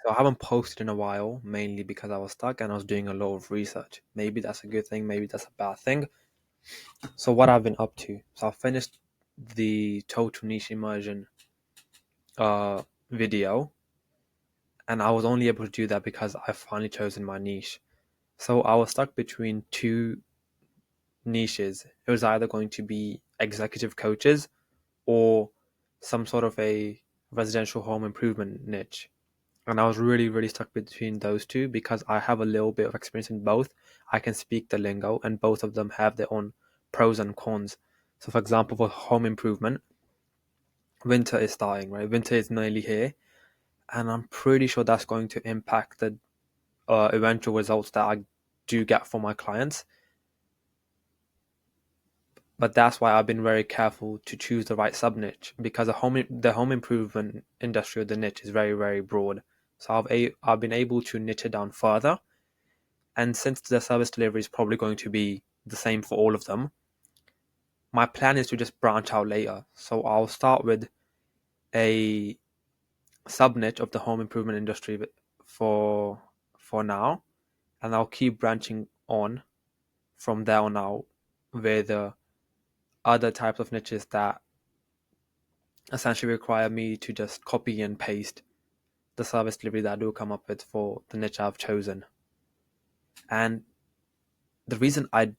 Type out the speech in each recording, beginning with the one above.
So I haven't posted in a while, mainly because I was stuck and I was doing a lot of research. Maybe that's a good thing, maybe that's a bad thing. So what I've been up to. So I finished the total niche immersion video, and I was only able to do that because I finally chosen my niche. So I was stuck between two niches. It was either going to be executive coaches or some sort of a residential home improvement niche. And I was really, really stuck between those two because I have a little bit of experience in both. I can speak the lingo, and both of them have their own pros and cons. So, for example, for home improvement, winter is starting, right? Winter is nearly here, and I'm pretty sure that's going to impact the eventual results that I do get for my clients. But that's why I've been very careful to choose the right sub niche because the home improvement industry, the niche is very, very broad. So I've been able to niche it down further. And since the service delivery is probably going to be the same for all of them, my plan is to just branch out later. So I'll start with a sub niche of the home improvement industry for for now, and I'll keep branching on from there on out with other types of niches that essentially require me to just copy and paste the service delivery that I do come up with for the niche I've chosen. And the reason I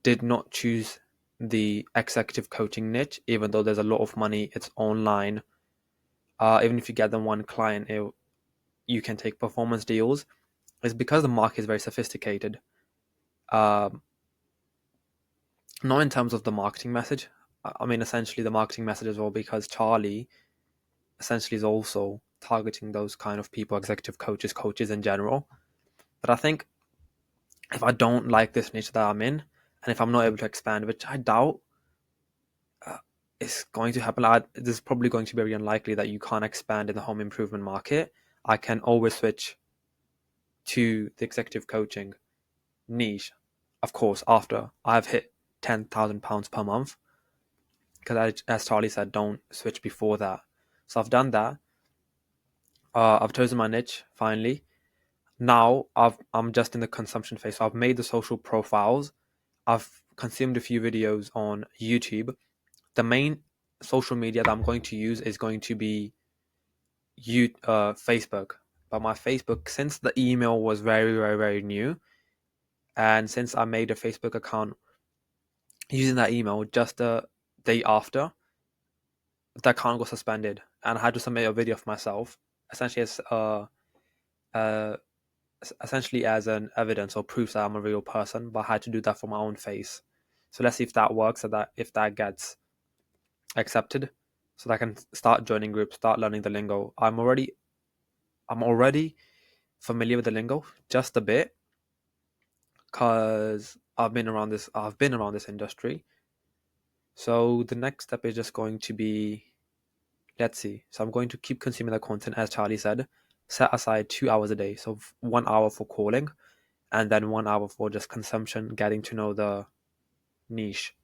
did not choose the executive coaching niche, even though there's a lot of money, it's online. Even if you get them one client, you can take performance deals. It's because the market is very sophisticated. Um, Not in terms of the marketing message. I mean, essentially the marketing message as well, because Charlie essentially is also targeting those kind of people, executive coaches, coaches in general. But I think if I don't like this niche that I'm in, and if I'm not able to expand, which I doubt, uh, it's going to happen. This is probably going to be very unlikely that you can't expand in the home improvement market. I can always switch to the executive coaching niche, of course, after I've hit £10,000 per month. Because as Charlie said, don't switch before that. So I've done that. I've chosen my niche finally. Now I'm just in the consumption phase. So I've made the social profiles. I've consumed a few videos on YouTube. The main social media that I'm going to use is going to be Facebook. But my Facebook, since the email was very, very, very new, and since I made a Facebook account using that email just the day after, the account got suspended, and I had to submit a video of myself, essentially uh, essentially as an evidence or proof that I'm a real person. But I had to do that for my own face. So let's see if that works, or that if that gets accepted, so that I can start joining groups, start learning the lingo. I'm already familiar with the lingo just a bit because I've been around this industry. So the next step is just going to be, let's see. So I'm going to keep consuming the content as Charlie said. Set aside 2 hours a day, so 1 hour for calling, and then 1 hour for just consumption, getting to know the niche.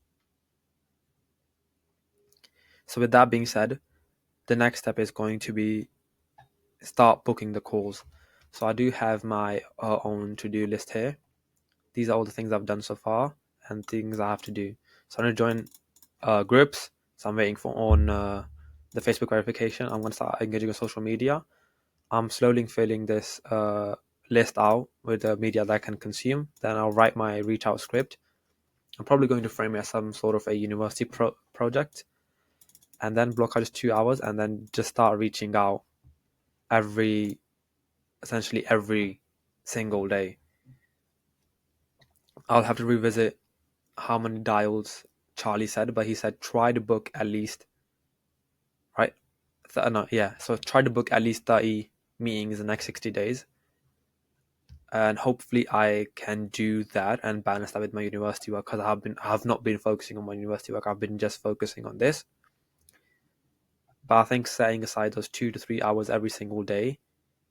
So with that being said, the next step is going to be start booking the calls. So I do have my own to-do list here. These are all the things I've done so far and things I have to do. So I'm going to join groups. So I'm waiting for on the Facebook verification. I'm going to start engaging on social media. I'm slowly filling this list out with the media that I can consume. Then I'll write my reach out script. I'm probably going to frame it as some sort of a university project, and then block out just 2 hours, and then just start reaching out every essentially every single day. I'll have to revisit how many dials Charlie said, but he said try to book at least, right? No, yeah. So try to book at least 30 meetings in the next 60 days. And hopefully I can do that and balance that with my university work, because I have not been focusing on my university work. I've been just focusing on this. But I think setting aside those 2 to 3 hours every single day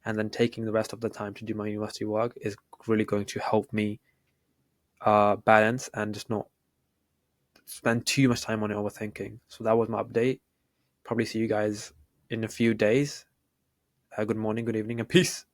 and then taking the rest of the time to do my university work is really going to help me balance and just not spend too much time on it overthinking. So that was my update. Probably see you guys in a few days. Good morning, good evening, and peace.